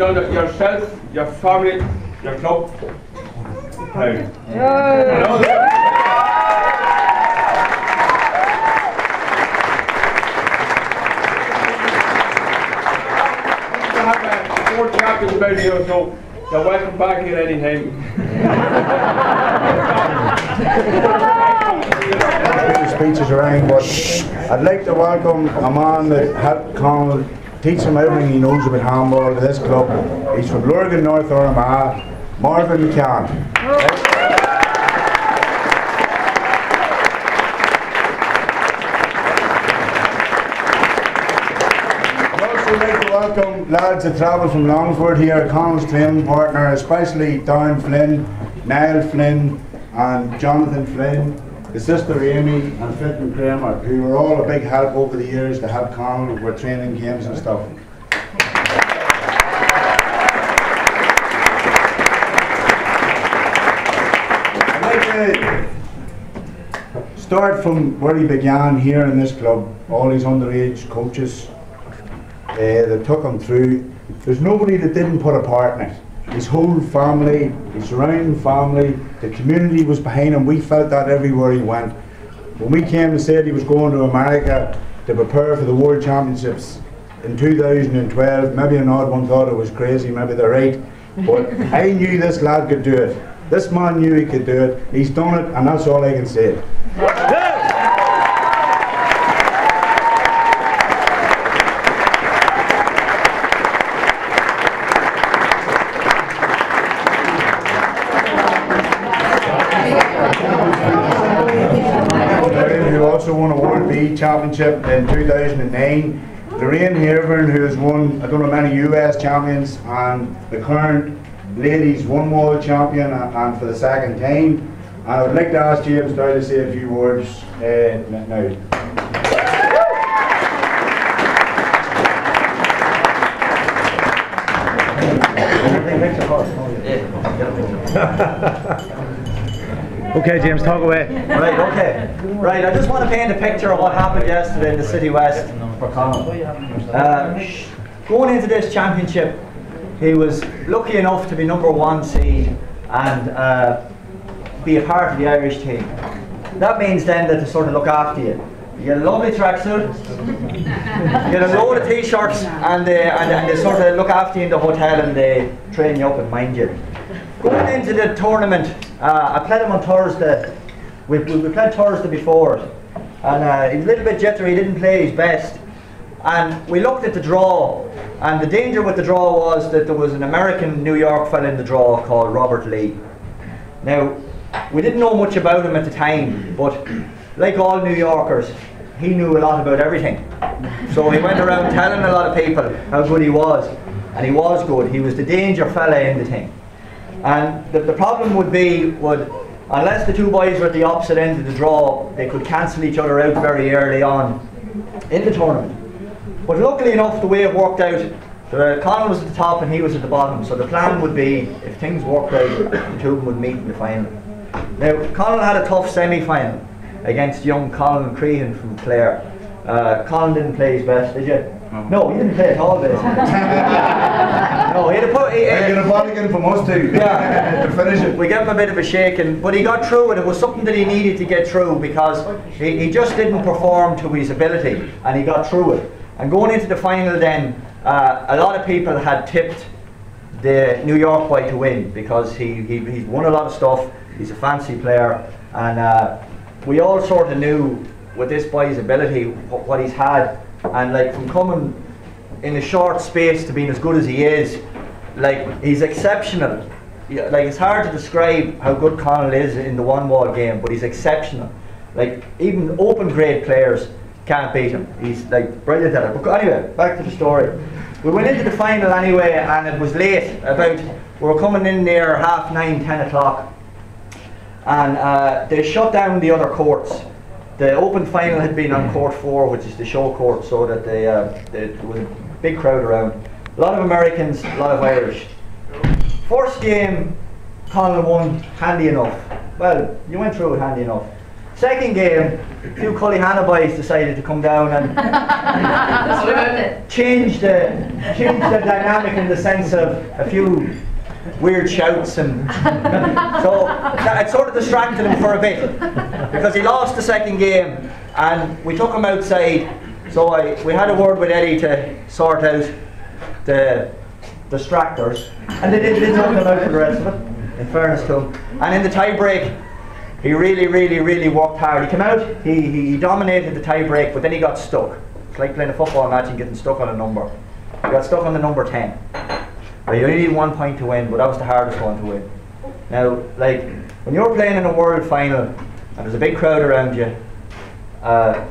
Done it yourself, your family, your club. Proud. Four champions about here, so you're welcome back here anytime. Speeches around, but I'd like to welcome a man that helped Conall teach him everything he knows about handball to this club. He's from Lurgan, North Armagh, Marvin McCann. I'd also like to welcome lads that travel from Longford here, Conall's training partner, especially Darren Flynn, Niall Flynn and Jonathan Flynn, his sister Amy and Fintan Kramer, who were all a big help over the years to help Conall with training games and stuff. I'd like to start from where he began here in this club, all these underage coaches that took him through. There's nobody that didn't put a part in it. His whole family, his surrounding family, the community was behind him. We felt that everywhere he went. When we came and said he was going to America to prepare for the World Championships in 2012, maybe an odd one thought it was crazy, maybe they're right, but I knew this lad could do it. This man knew he could do it. He's done it, and that's all I can say. Who also won a World B Championship in 2009. Lorraine Hervern, who has won I don't know many US champions, and the current ladies one world champion and for the second time. And I would like to ask James Doyle to say a few words now. Okay, James, talk away. Right, okay. Right, I just want to paint a picture of what happened yesterday in the City West for Conall. Going into this championship, he was lucky enough to be #1 seed and be a part of the Irish team. That means then that they sort of look after you. You get a lovely tracksuit, you get a load of t-shirts, and they sort of look after you in the hotel and they train you up and mind you. Going into the tournament, I played him on Thursday. We played Thursday before it, and he was a little bit jittery, he didn't play his best. And we looked at the draw, and the danger with the draw was that there was an American New York fella in the draw called Robert Lee. Now, we didn't know much about him at the time, but like all New Yorkers, he knew a lot about everything. So he went around telling a lot of people how good he was, and he was good. He was the danger fella in the thing. And the problem would be, unless the two boys were at the opposite end of the draw, they could cancel each other out very early on in the tournament. But luckily enough, the way it worked out, Conall was at the top and he was at the bottom, so the plan would be, if things worked out, the two of them would meet in the final. Now, Conall had a tough semi-final against young Colin Crehan from Clare. Colin didn't play his best, did you? No, he didn't play at all, basically. No, he had to put... Get a ball again from us too. Yeah. To finish it. We gave him a bit of a shaking, but he got through it. It was something that he needed to get through because he just didn't perform to his ability, and he got through it. And going into the final then, a lot of people had tipped the New York boy to win because he's won a lot of stuff, he's a fancy player, and we all sort of knew with this boy's ability what he's had, and like from coming in a short space to being as good as he is, like he's exceptional. Like it's hard to describe how good Conall is in the one wall game, but he's exceptional. Like even open grade players can't beat him. He's like brilliant at it. But anyway, back to the story. We went into the final anyway, and it was late. We were coming in near 9:30, 10 o'clock, and they shut down the other courts. The open final had been on court 4, which is the show court, so that there was a big crowd around. A lot of Americans, a lot of Irish. First game, Conall won handy enough. Well, you went through it handy enough. Second game, a few Cullyhanna boys decided to come down and change the dynamic in the sense of a few weird shouts, and so it sort of distracted him for a bit because he lost the second game, and we took him outside. So we had a word with Eddie to sort out the distractors, and they didn't knock him out for the rest of it, in fairness to him. And in the tie break, he really worked hard. He came out, he dominated the tie break, but then he got stuck. It's like playing a football match and getting stuck on a number. He got stuck on the number 10. You only need 1 point to win, but that was the hardest one to win. Now, like, when you're playing in a world final and there's a big crowd around you,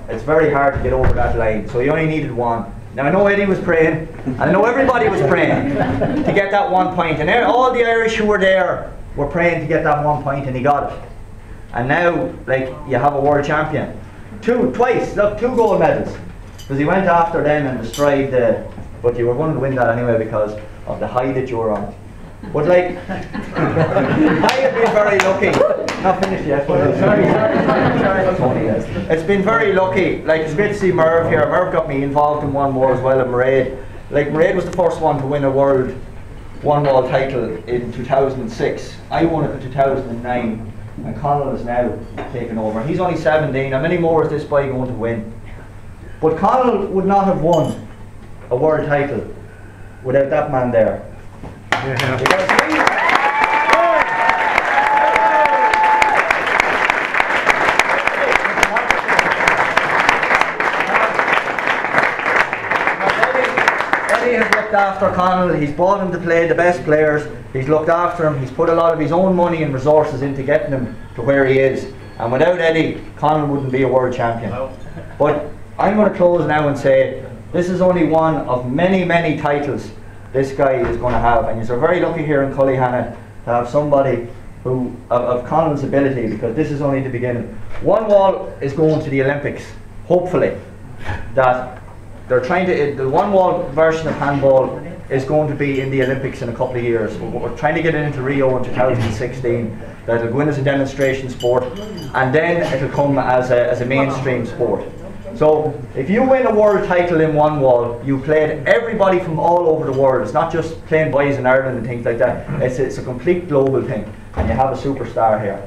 it's very hard to get over that line, so he only needed one. Now I know Eddie was praying, and I know everybody was praying to get that 1 point, and all the Irish who were there were praying to get that 1 point, and he got it. And now, like, you have a world champion. Twice, look, 2 gold medals. Because he went after them and destroyed but you were going to win that anyway because of the high that you were on. But like, I have been very lucky. Not finished yet. Sorry. It's been very lucky. Like, it's great to see Merv here. Merv got me involved in one more as well at Mairead. Like, Mairead was the first one to win a world one-wall title in 2006. I won it in 2009, and Conall is now taken over. He's only 17. How many more is this boy going to win? But Conall would not have won a world title without that man there. Yeah. Because Eddie has looked after Conall. He's bought him to play the best players. He's looked after him. He's put a lot of his own money and resources into getting him to where he is. And without Eddie, Conall wouldn't be a world champion. But I'm going to close now and say this is only one of many titles this guy is going to have, and you're very lucky here in Cullyhanna to have somebody who of Conall's ability, because this is only the beginning. One wall is going to the Olympics, hopefully. That they're trying to, the one wall version of handball is going to be in the Olympics in a couple of years. We're trying to get it into Rio in 2016. That'll go in as a demonstration sport, and then it'll come as a mainstream sport. So if you win a world title in one wall, you played everybody from all over the world. It's not just playing boys in Ireland and things like that. It's a complete global thing, and you have a superstar here.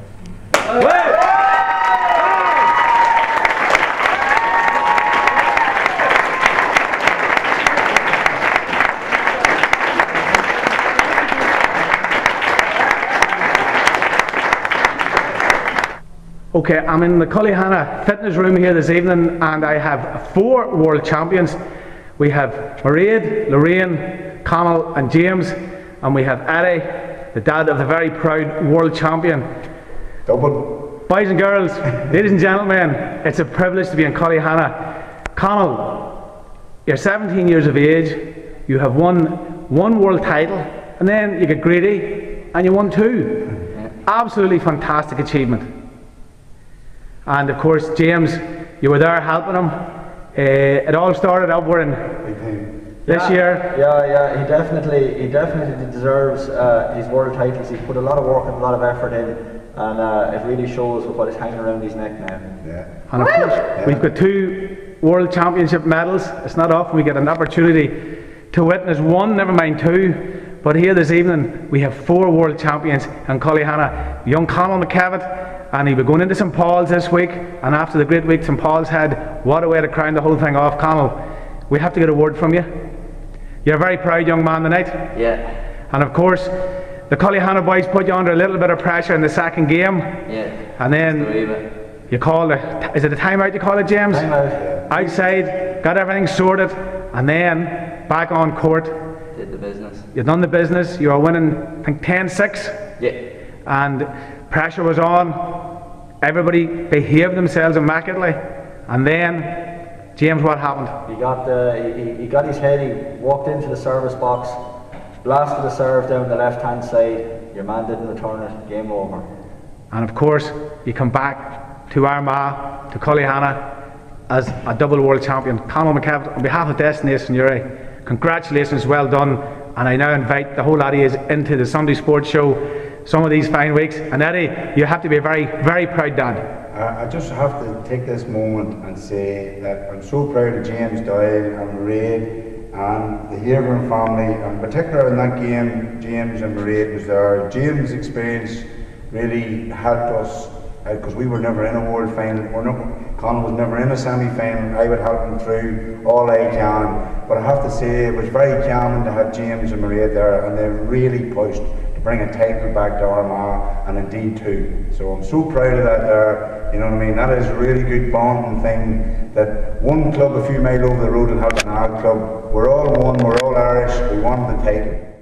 Okay, I'm in the Cullyhanna fitness room here this evening, and I have 4 world champions. We have Mairead, Lorraine, Conall and James, and we have Eddie, the dad of the very proud world champion. Double. Boys and girls, ladies and gentlemen, it's a privilege to be in Cullyhanna. Conall, you're 17 years of age, you have won 1 world title, and then you get greedy and you won 2. Absolutely fantastic achievement. And of course, James, you were there helping him. It all started over in this year. Yeah, he definitely deserves his world titles. He's put a lot of work and a lot of effort in, and it really shows with what is hanging around his neck now. Yeah. And of course, we've got 2 world championship medals. It's not often we get an opportunity to witness 1, never mind 2. But here this evening, we have 4 world champions in Cullyhanna. Young Conall McCavitt, and he'll be going into St Paul's this week, and after the great week St Paul's had, what a way to crown the whole thing off. Conall, we have to get a word from you. You're a very proud young man tonight. Yeah. And of course, the Cullyhanna boys put you under a little bit of pressure in the second game. Yeah. And then you call it, is it a timeout you call it, James? Timeout. Outside, got everything sorted, and then back on court. Did the business. You've done the business, you were winning, I think 10-6. Yeah. And pressure was on, everybody behaved themselves immaculately, and then, James, what happened? He got his head, he walked into the service box, blasted a serve down the left hand side, your man didn't return it, game over. And of course, you come back to Armagh, to Cullyhanna, as a double world champion. Conall McCavitt, on behalf of Destination Uri, congratulations, well done, and I now invite the whole laddies into the Sunday Sports Show some of these fine weeks. And Eddie, you have to be a very, very proud dad. I just have to take this moment and say that I'm so proud of James Doyle and Mairead and the Haven family, and in particular in that game, James and Mairead was there. James' experience really helped us because we were never in a world final. Conall was never in a semi-final. I would help him through all I can. But I have to say it was very calming to have James and Mairead there, and they really pushed to bring a title back to Armagh, and indeed two. So I'm so proud of that there. You know what I mean? That is a really good bonding thing, that one club a few miles over the road will have an Ag club. We're all one, we're all Irish, we won the title.